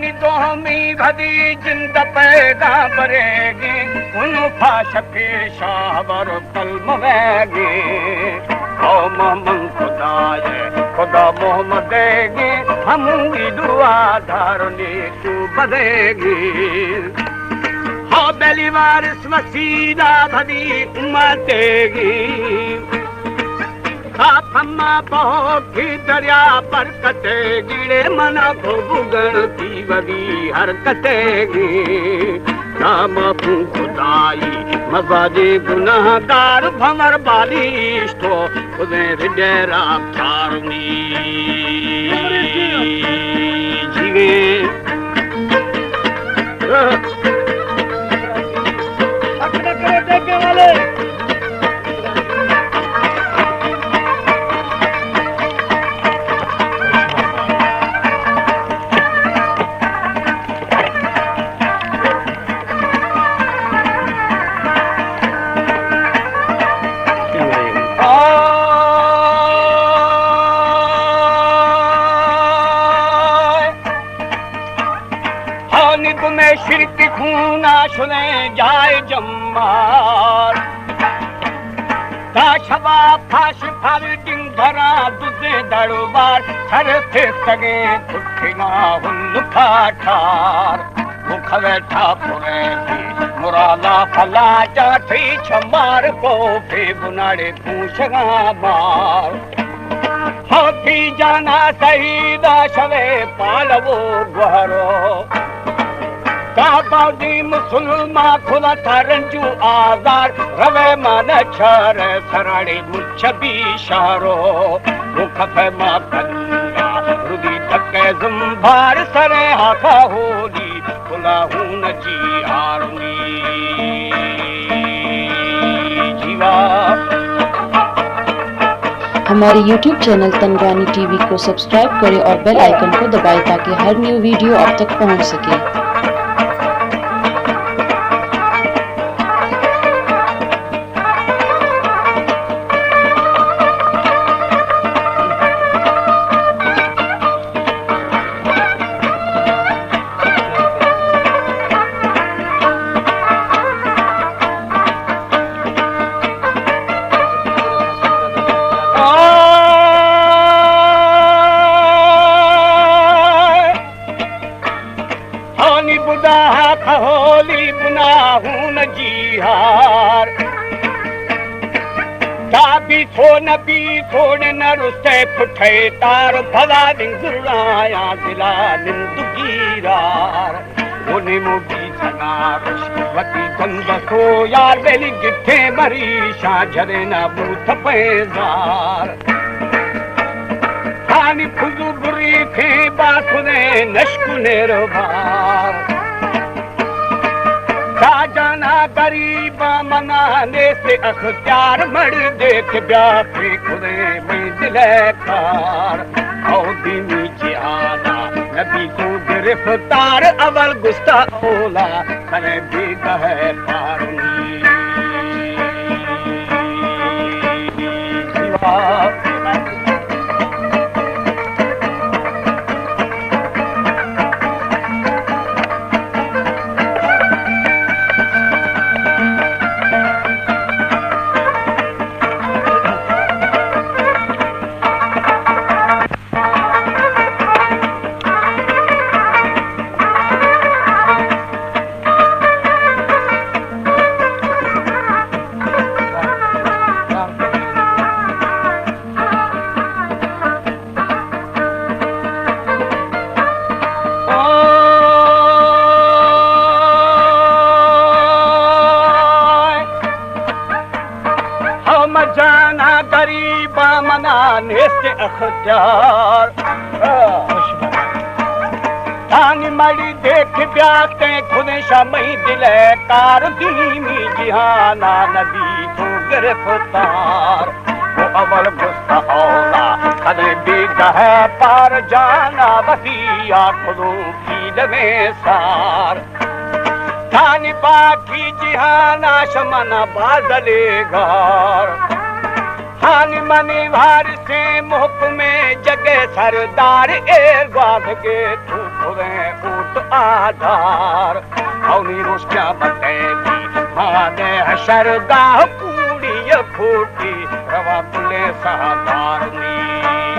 हानि दोमी भदी जिंद पैदा बरेगी उन फाश के शावर कलम वेगी ओ मोहम्मद खुदा मोहम्मद देगी हम दुआ धारनी तू बदेगी हो बेली वारिस वसीला भदी उम्मतेगी खाफमा बहु दरिया पर कटे गिड़े मना को बुगण की वगी हरकतेगी नाम खुदाई मजाजे गुनाहगार भमर बालिश तो खुदे रिडेरा चारनी जीवे अकड़े करे देखे वाले शिरक खूना सुने जाए जम्मार ता छबा फाश फाल डिंगरा दुजे दड़बार सर थे सगे खुठिना हुन फाठार मुख बैठा पुरे थी मुरादा फला चाठी छमार को फे बुनाड़े पूछगा मार होती जाना सहीदा शवे पालवो गुहरो काबादी मुसलमा खुला रंजू आजार रवे मन छर सराड़ी मुछ बीशारो मुख पे मा कन्या रुदी तके जुम्भार सरे हाका होली खुला हून जी आरुनी जीवा। हमारे YouTube चैनल तनरानी टीवी को सब्सक्राइब करें और बेल आइकन को दबाएं ताकि हर न्यू वीडियो आप तक पहुंच सके। होली बुनाहून जीहार ताबी थोड़ न रुसे पुठे तार भला गुराया दिला निंदुगीरार उन्हें मुगी सनारश वती गंद सो यार बेली गिठे मरी शाझरे न बूथ पैजार हानि खुजू बुरी थे बासुने नश्कुने रोभार जाना गरीबा मनाने से अख्तियार मर देख ब्याखे खुदे में दिले कार और दीनी जिहाना नबी को गिरफ्तार अवल गुस्ता ओला करे भी कहे पारुनी जाना गरीबा मनाने से अख्तियार थानी मड़ी देख ब्याते खुदे शामई दिले कार दीनी जिहाना नबी को गिरफ्तार वो अवल गुस्सा औला कदे बेगा है पार जाना वसिया खुदों की लवे सार थानी बाकी जिहाना शमना बादले गार हानि मनी भार से मुख में जगे सरदार ए गाध के थूकवे ऊट आधार औनी रुष्या बटे भी माने हशरगाह कूड़ी फूटी रवा पुले साधार में